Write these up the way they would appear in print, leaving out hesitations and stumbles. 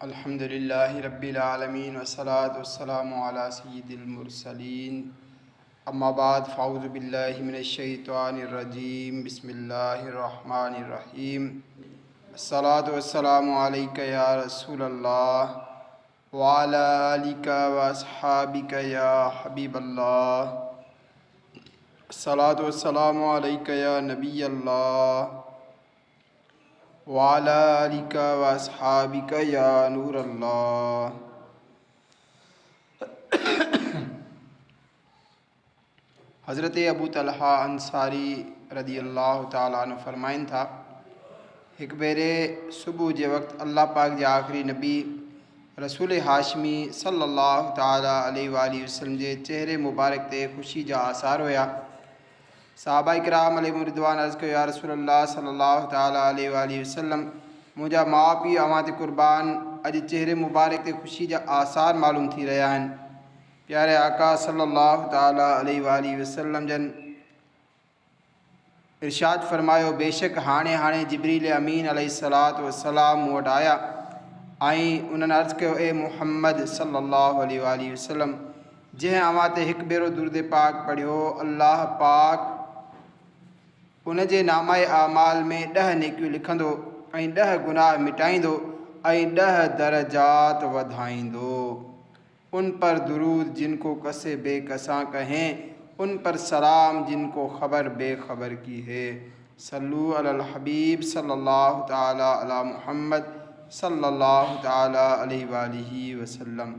الحمدللہ رب العالمین والصلاة والسلام علی سید المرسلین اما بعد فاعوذ باللہ من الشیطان الرجیم بسم اللہ الرحمن الرحیم الصلاة والسلام علیک یا رسول اللہ وعلی آلک واصحابک یا حبیب اللہ الصلاة والسلام علیک یا نبی اللہ وعلی آلک واصحابک یا نور اللہ۔ حضرت ابو طلحہ انصاری رضی اللہ تعالیٰ عنہ فرمائن تھا، ایک بیرے صبح جے وقت اللہ پاک جے آخری نبی رسول ہاشمی صلی اللہ تعالیٰ علیہ وآلہ وسلم جے چہرے مبارک تے خوشی جا آثار ہویا۔ صحابہ کرام علیہ رضوان عرض کیو یا رسول اللہ صلی اللہ تعالیٰ علیہ وآلہ وسلم مجھا ماں پی امات قربان اج چہرے مبارک تے خوشی جا آثار معلوم تھی رہا ہیں۔ پیارے آقا صلی اللہ تعالیٰ علیہ وآلہ وسلم جن ارشاد فرمایو بے شک ہانے جبریل امین علیہ السلام وٹ آیا آئیں انہوں نے عرض کیو اے محمد صلی اللہ علیہ وآلہ وسلم جہیں امات ہک بیرو درد پاک پڑھیو اللہ پاک ان جے نامہ اعمال میں 10 نیکیوں لکھندو ऐं 10 गुनाह मिटाईंदो ऐं 10 درجات वधाईंदो। उन पर दुरूद जिनको कसे बेकसां कहें, उन पर सलाम जिनको खबर बेखबर की है। सल्लू अलल हबीब सल्लल्लाहु ताला अला मुहम्मद सल्लल्लाहु ताला अलैहि वालिहि वसल्लम।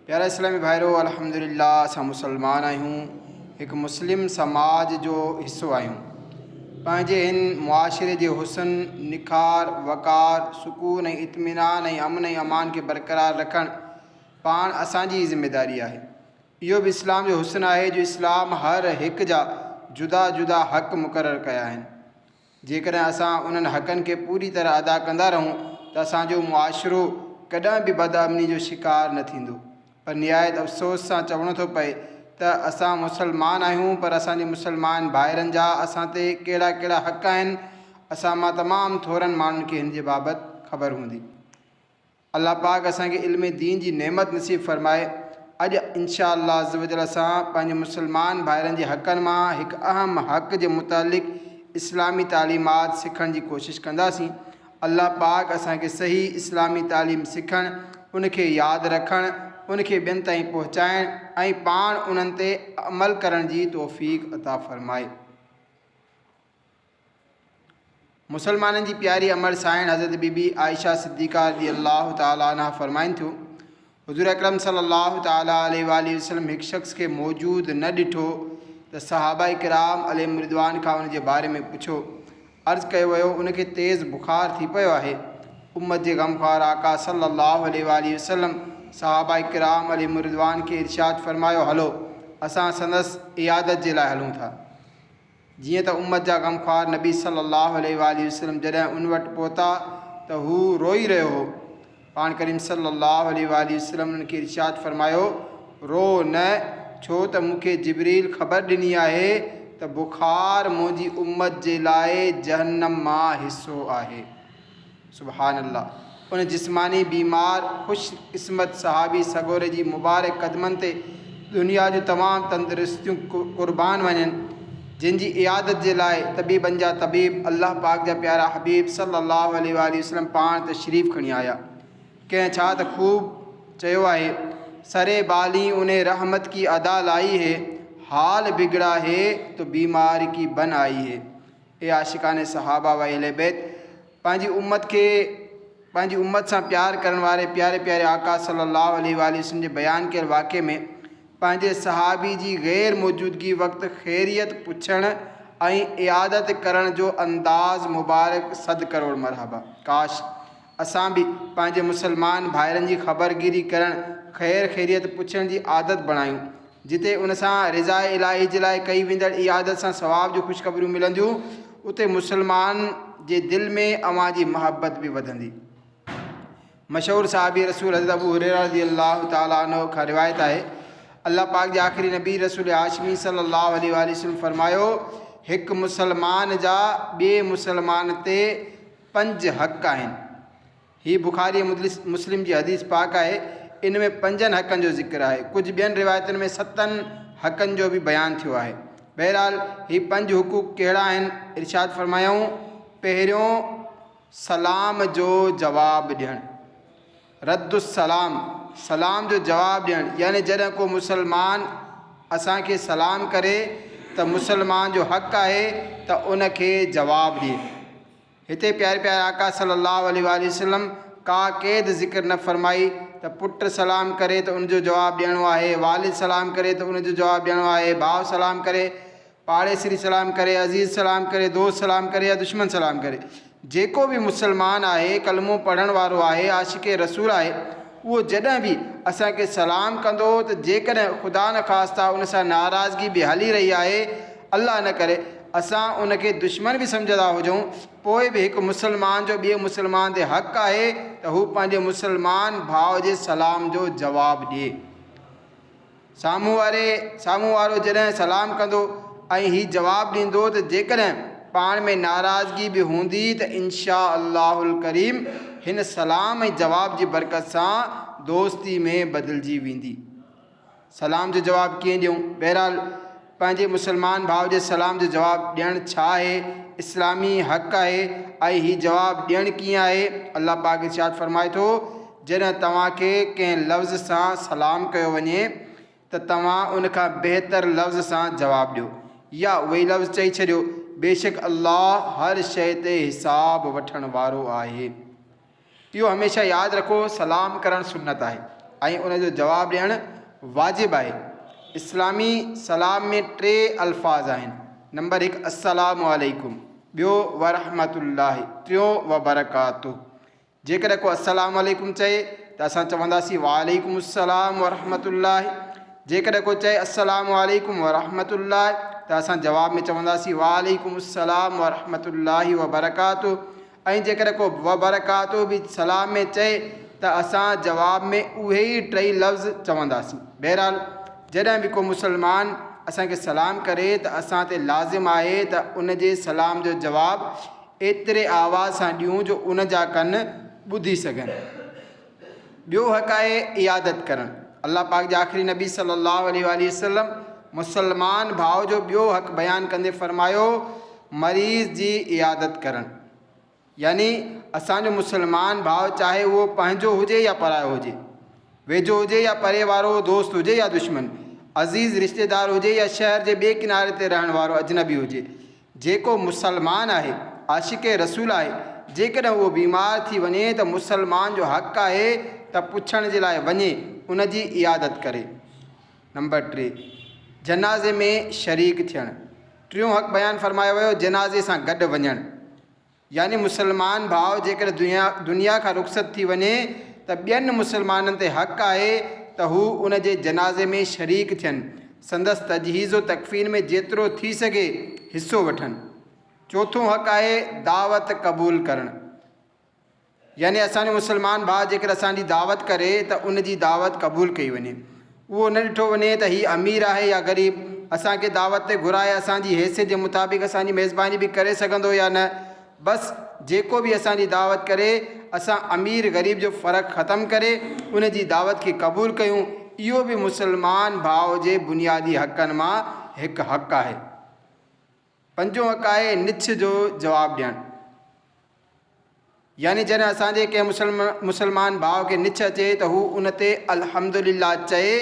प्यारा इस्लामी भाइरो, अल्हम्दुलिल्लाह असां मुसलमान आहियूं, एक मुस्लिम समाज जो हिस्सो आहियूं। पंहिंजे हिन मुआशिरे जे हुसन, निखार, वक़ार, सुकून ऐं इत्मीनान ऐं अमन ऐं अमान खे बरक़रार रखणु पाण असांजी ज़िम्मेदारी आहे। इहो बि इस्लाम जो हुसन आहे जो इस्लाम हर हिक जा जुदा जुदा हक़ मुक़ररु कया आहिनि। जेकॾहिं असां उन्हनि हक़नि खे पूरी तरह अदा कंदा रहूं त असांजो मुआशिरो कॾहिं बि बदअमनी जो शिकार न थींदो। पर निहायत अफ़सोस सां चवणो थो पए त असां मुसलमान आहियूं, पर असांजे मुसलमान भाइरनि जा असां ते कहिड़ा कहिड़ा हक़ आहिनि असां मां तमामु थोरनि माण्हुनि खे हिन जे बाबति ख़बर हूंदी। अल्लाह पाक असांखे इल्म दीन जी नेमत नसीब फ़रमाए। अॼु इंशा अल्लाह अज़्ज़ व जल असां पंहिंजे मुसलमान भाइरनि जे हक़नि मां हिकु अहम हक़ जे मुतालिक़ इस्लामी तालीमात सिखण जी कोशिशि कंदासीं। अल्लाह पाक असांखे सही इस्लामी तालीम सिखणु, उनखे यादि रखणु, उनखे ॿियनि ताईं पहुचाइण ऐं पाण उन्हनि ते अमल करण जी तौफ़ीक़ अता फ़रमाए। मुसलमाननि जी प्यारी अमर साइण हज़रत बीबी आयशा सिद्दीक़ा रज़ी अल्लाह ताला अन्हा फ़रमाइनि थियूं, हुज़ूर अकरम सल्लल्लाहु ताला अलैहि वालिहि वसल्लम हिकु शख़्स खे मौजूदु न ॾिठो त सहाबा किराम अलैहिम रिदवान खां उन जे बारे में पुछो। अर्ज़ु कयो वियो उनखे तेज़ बुख़ार थी पियो आहे। उम्मत जे ग़मख़्वार आका सल्लल्लाहु अलैहि वालिहि वसल्लम सहाबा किराम अलैहिम रिदवान खे इरशाद फ़रमायो हलो असां संदसि इयादत जे लाइ हलूं था। जीअं त उम्मत जा ग़मख़्वार नबी सल्लल्लाहु अलैहि वालिहि वसल्लम जॾहिं उन वटि पहुता त हू रोई रहियो हो। पाण करीम सल्लल्लाहु अलैहि वालिहि वसल्लम उन्हनि खे इरशाद फ़रमायो रो न, छो त मूंखे जिब्रील ख़बर ॾिनी आहे त बुख़ार मुंहिंजी उम्मत जे लाइ जहन्नम मां हिसो आहे। सुभान अल्लाह। उन जिस्मानी बीमार ख़ुशि क़िस्मत सहाबी सगोरे जी मुबारक क़दमनि ते दुनिया जूं तमामु तंदुरुस्तियूं क़ुर्बान वञनि, जिन जी इयादत जे लाइ तबीबनि जा तबीब अल्लाह पाक जा प्यारा हबीब सल्लल्लाहु अलैहि वालिहि वसल्लम पाण तशरीफ़ खणी आया। कंहिं छा त ख़ूब चयो आहे, सरे बाली उन्हें रहमत की अदा लाई है, हाल बिगड़ा है तो बीमारी की बन आई है। ए आशिकाने सहाबा व अहले बैत, पंहिंजी उम्मत सां प्यार करण वारे प्यारे प्यारे आका सल्लल्लाहु अलैहि वसल्लम जे बयान कयल वाक़े में पंहिंजे सहाबी जी गैर मौजूदगी वक़्तु ख़ैरियत पुछण ऐं इयादत करण जो अंदाज़ मुबारक 100 करोड़ मरहबा। काश असां बि पंहिंजे मुसलमान भाइरनि जी ख़बरगिरी करण, ख़ैरियत पुछण जी आदत बणायूं। जिते उन सां रिज़ा इलाही जे लाइ कई वेंदड़ इयादत सां सवाब जूं ख़ुशख़बरियूं मिलंदियूं, उते मुसलमान जे दिलि में अवां जी महबत बि वधंदी। मशहूर साहबी रसूल हज़रत अबू हुरैरा रज़ी अल्लाह ताला अन्हु खां रिवायत आहे, अल्लाह पाक जे आख़िरी नबी रसूल हाशमी सल्लल्लाहु अलैहि वसल्लम फ़रमायो हिकु मुसलमान जा ॿिए मुसलमान ते 5 हक़ आहिनि। ही बुखारी मुस्लिम जी हदीस पाक आहे। इन में 5 हक़नि जो ज़िक्र आहे। कुझु ॿियनि रिवायतुनि में 7 हक़नि जो बि बयानु थियो आहे। बहरहाल ही 5 हुकूक कहिड़ा आहिनि? इरशाद फरमायूं, पहिरियों सलाम जो जवाबु ॾियणु, रद्दुस्सलाम, सलाम जो जवाबु ॾियणु, यानी जॾहिं को मुसलमान असांखे सलाम करे त मुसलमान जो हक़ आहे त उनखे जवाबु ॾिए। हिते प्यारे प्यारे आका सल्लल्लाहु अलैहि वसल्लम का क़ैद ज़िक्र न फरमाई त पुटु सलाम करे त उनजो जवाबु ॾियणो आहे, वालिद सलाम करे त उनजो जवाबु ॾियणो आहे, भाउ सलाम करे, पाड़ेसरी सलाम करे, अज़ीज़ सलाम करे, दोस्त सलाम करे या दुश्मन सलाम करे। जेको बि मुसलमान आहे, कलमो पढ़ण वारो आहे, आशिक़े रसूल आहे, उहो जॾहिं बि असांखे सलाम कंदो त जेकॾहिं ख़ुदा न ख़ास्ता उन सां नाराज़गी बि हली रही आहे, अल्लाह न करे असां उनखे दुश्मन बि सम्झंदा हुजूं, पोइ बि हिकु मुसलमान जो ॿिए मुसलमान ते हक़ आहे त हू पंहिंजे मुसलमान भाउ जे सलाम जो जवाबु ॾिए। साम्हूं वारो जॾहिं सलाम कंदो ऐं हीउ जवाबु ॾींदो त जेकॾहिं पाण में नाराज़गी बि हूंदी त इंशा अल्लाहुल करीम हिन सलाम ऐं जवाब जी बरकत सां दोस्ती में बदिलजी वेंदी। सलाम जो जवाबु कीअं ॾियूं? बहरहाल पंहिंजे मुसलमान भाउ जे सलाम जो जवाबु ॾियणु छा आहे? इस्लामी हक़ आहे। ऐं हीउ जवाबु ॾियणु कीअं आहे? अल्लाह पाक इरशाद फरमाए थो, जॾहिं तव्हांखे कंहिं लफ़्ज़ सां सलाम कयो वञे त तव्हां उनखां बहितर लफ़्ज़ सां जवाबु ॾियो, या उहे लफ़्ज़ चई छॾियो, बेशक अल्लाह हर शइ ते हिसाब वठण वारो आहे। इहो हमेशह यादि रखो, सलाम करणु सुन्नत आहे ऐं उनजो जवाबु ॾियणु वाजिबु आहे। इस्लामी सलाम में 3 अल्फाज़ आहिनि। नंबर 1 अस्सलामु अलैकुम, ॿियो वरहमतुल्लाहि, टियों वबरकातुहू। जेकॾहिं को अस्सलामु अलैकुम चए त असां चवंदासीं वालेकुम अस्सलाम वरहमतुल्लाहि। जेकॾहिं को चए अस्सलामु अलैकुम वरहमतुल्लाहि त असां जवाब में चवंदासीं वालेकुम अस्सलाम वरहमतुल्लाहि वबरकातुहू। ऐं जेकॾहिं को वबरकातुहू बि सलाम में चए त असां जवाब में उहे ई 3 लफ़्ज़ चवंदासीं। बहरहाल जॾहिं बि को मुसलमान असांखे सलाम करे त असां ते लाज़िम आहे त उन जे सलाम जो जवाबु एतिरे आवाज़ सां ॾियूं जो उन जा कन ॿुधी सघनि। ॿियो हक़ आहे इयादत करणु। अल्लाह पाक जे आख़िरी नबी सल्लल्लाहु अलैहि वसल्लम मुसलमान भाउ जो ॿियो हक़ बयानु कंदे फरमायो, मरीज़ जी इयादत करणु। यानी असांजो मुसलमान भाउ चाहे उहो पंहिंजो हुजे या परायो हुजे, वेझो हुजे या परे वारो, दोस्त हुजे या दुश्मन, अज़ीज़ रिश्तेदार हुजे या शहर जे ॿिए किनारे ते रहण वारो अजनबी हुजे, जेको मुसलमान आहे, आशिक़े रसूल आहे, जेकॾहिं उहो बीमार थी वञे त मुसलमान जो हक़ आहे त पुछण जे लाइ वञे, उन जी इयादत करे। नंबर 3 जनाज़े में शरीक थियणु। टियों हक़ बयानु फरमायो वियो, जनाज़े सां गॾु वञणु। यानी मुसलमान भाउ जेकॾहिं दुनिया खां रुख़्सत थी वञे त ॿियनि मुसलमाननि ते हक़ आहे त हू उन जे जनाज़े में शरीक थियनि, संदसि तजहीज़ व तकफ़ीन में जेतिरो थी सघे हिसो वठनि। चौथों हक़ आहे दावत क़बूल करणु। यानी असांजो मुसलमान भाउ जेकर असांजी दावत करे त उन जी दावत क़बूल कई वञे। उहो न ॾिठो वञे त हीउ अमीर आहे या ग़रीब, असांखे दावत ते घुराए असांजी हैसियत जे मुताबिक़ असांजी मेज़बानी बि करे सघंदो या न। बसि जेको बि असांजी दावत करे असां अमीर ग़रीब जो फ़र्क़ु ख़तमु करे उन जी दावत खे क़बूल कयूं। इहो बि मुसलमान भाउ जे बुनियादी हक़नि मां हिकु हक़ आहे। पंजों हक़ आहे निछ जो जवाबु ॾियणु। यानी जॾहिं असांजे कंहिं मुसलमान भाउ खे निछ अचे त हू उन ते अल्हम्दुलिल्लाह चए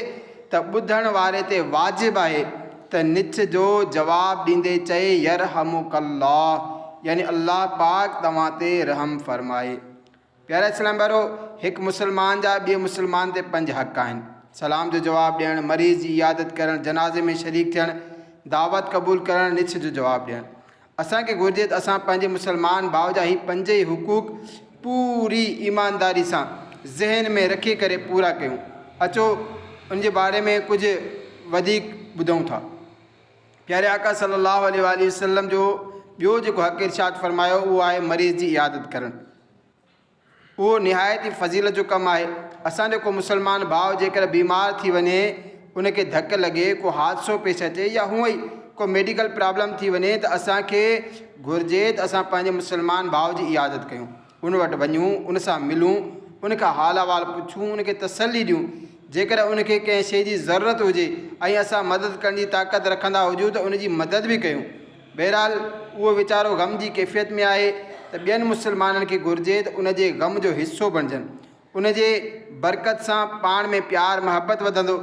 त ॿुधण वारे ते वाजिबु आहे त निछ जो जवाबु ॾींदे चए यरहमुकल्लाह, यानी अल्लाह पाक तव्हां ते रहम फरमाए। प्यारा इस्लाम वारो, हिकु मुसलमान जा ॿिए मुसलमान ते 5 हक़ आहिनि। सलाम जो जवाबु ॾियणु, मरीज़ जी इयादत करणु, जनाज़े में शरीक थियणु, दावत क़बूल करणु, निछ जो जवाबु ॾियणु। असांखे घुरिजे त असां पंहिंजे मुसलमान भाउ जा ही 5 ई हुकूक पूरी ईमानदारी सां ज़हन में रखी करे पूरा कयूं। अचो उन जे बारे में कुझु वधीक ॿुधूं था। प्यारे आका सल्लल्लाहु अलैहि वसल्लम जो ॿियो जेको हक़ इरशाद फरमायो उहो आहे मरीज़ जी इयादत करणु। उहो निहायत ई फज़ीलत जो कमु आहे। असांजो को मुसलमान भाउ जेकर बीमार थी वञे, उनखे धकु लॻे, को हादसो पेश अचे या हूअं ई को मेडिकल प्रॉब्लम थी वञे त असांखे घुरिजे त असां पंहिंजे मुसलमान भाउ जी इयादत कयूं। उन वटि वञूं, उन सां मिलूं, उनखां हाल अहिवाल पुछूं, उनखे तसली ॾियूं। जेकर उनखे कंहिं शइ जी ज़रूरत हुजे ऐं असां मदद करण जी ताक़त रखंदा हुजूं त उनजी मदद बि कयूं। बहरहाल उहो वीचारो ग़म जी कैफ़ियत में आहे त ॿियनि मुस्लमाननि खे घुरिजे त उनजे ग़म जो हिसो बणिजनि। उनजे बरकत सां पाण में प्यार महबत वधंदो,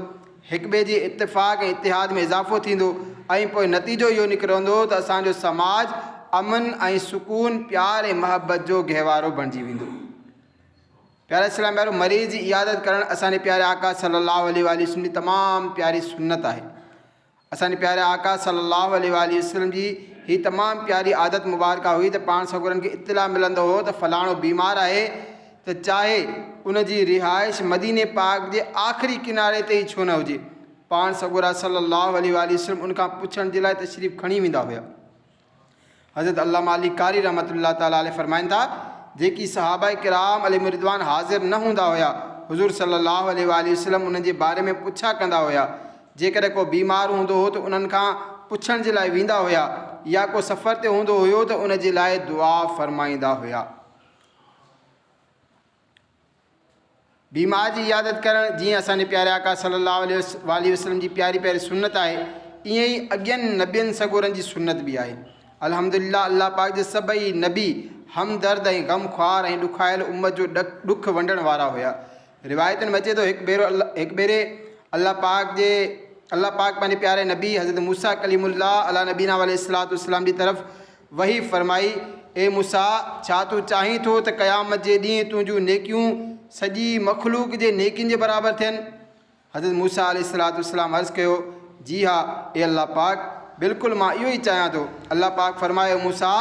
हिक ॿिए जे इत्तेफ़ाक़ ऐं इतिहाद में इज़ाफ़ो थींदो ऐं पोइ नतीजो इहो निकिरंदो त असांजो समाज अमन ऐं सुकून, प्यार ऐं महबत जो गहवारो बणिजी वेंदो। प्यारे इस्लाम वारो, मरीज़ जी इयादत करणु असांजे प्यारे आका सल्लल्लाहु अलैहि वसल्लम जी तमामु प्यारी सुन्नत आहे। असांजे प्यारे आका सल्लल्लाहु अलैहि वसल्लम जी ही तमामु प्यारी आदत मुबारक हुई त पाण सगुरनि खे इत्तला मिलंदो हो त फलाणो बीमार आहे त चाहे उनजी रिहाइश मदीने पाक जे आख़िरी किनारे ते ई छो न हुजे, पाण सगुरा सल्लल्लाहु अलैहि वसल्लम उनखां पुछण जे लाइ तशरीफ़ खणी वेंदा हुआ। हज़रत अल्लामा अली कारी रहमतुल्लाह ताला अलैह फरमाइनि था, जेकी सहाबा किराम अलैहिम रिदवान हाज़िर न हूंदा हुआ, हुज़ूर सल्लल्लाहु अलैहि वसल्लम उन्हनि जे बारे में पुछा कंदा हुआ। जेकर को बीमार हूंदो हो त उन्हनि खां पुछण जे लाइ वेंदा हुआ, या को सफ़र ते हूंदो हुयो त उन जे लाइ दुआ फरमाईंदा हुआ। बीमार जी इयादत करणु जीअं असांजे प्यारे आका सल्लल्लाहु अलैहि वसल्लम जी प्यारी प्यारी सुन्नत आहे, ईअं ई अॻियनि नबियनि सगोरनि जी सुन्नत बि आहे। अल्हम्दुलिल्लाह, अल्लाह पाक जे सभई नबी हमदर्द ऐं ग़म ख़्वार ऐं ॾुखायल उम्मत जो ॾुखु वंडण वारा हुआ। रिवायतुनि में अचे थो हिकु भेरे अल्लाह पाक पंहिंजे प्यारे नबी हज़रत मूसा कलीमुल्लाह अला नबीना अलैहिस्सलातु वस्सलाम जी तरफ़ वही फरमाई, ए मूसा, छा तूं चाहीं थो त क़यामत जे ॾींहुं तुंहिंजूं नेकियूं सॼी मख़लूक जे नेकियुनि जे बराबरि थियनि? हज़रत मूसा अलैहिस्सलातु वस्सलाम अर्ज़ु कयो, जी हा ए अल्लाह पाक, बिल्कुलु मां इहो ई चाहियां थो। अल्लाह पाक फरमायो, मूसा,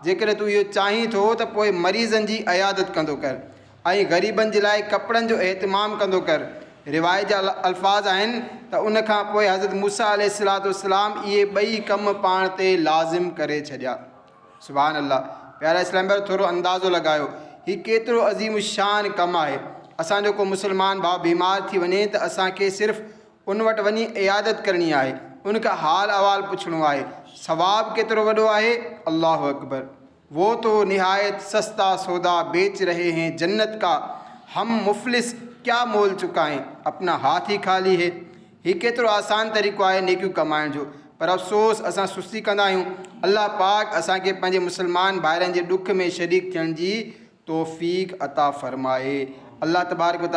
जेकर तूं इहो चाहीं थो त पोइ मरीज़नि जी इयादत कंदो कर ऐं ग़रीबनि जे लाइ कपिड़नि जो एहतमाम कंदो कर। रिवायत जा अल्फाज़ आहिनि त उनखां पोइ हज़रत मूसा अलैहिस्सलातु वस्सलाम इहे ॿई कम पाण ते लाज़िम करे छॾिया। सुभान अल्लाह। प्यारा इस्लाम भाइरो, थोरो अंदाज़ो लॻायो हीउ केतिरो अज़ीम शान कमु आहे। असांजो को मुस्लमान भाउ बीमार थी वञे त असांखे सिर्फ़ु उन वटि वञी इयादत करणी आहे, उनखां हाल अहिवाल पुछणो आहे। सवाबु केतिरो वॾो आहे, अल्लाह अकबर। वो तो निहायत सस्ता सौदा बेच रहे हैं जन्नत का, हम मुफ़लिस क्या मोल चुकाएं, अपना हाथ ही खाली है। हीउ केतिरो आसान तरीक़ो आहे नेकियूं कमाइण जो, पर अफ़सोस असां सुस्ती कंदा आहियूं। अल्लाह पाक असांखे पंहिंजे मुस्लमान भाइरनि जे ॾुख में शरीक थियण जी तौफ़ीक़ अता फ़रमाए। अल्लाह तबारक व तआला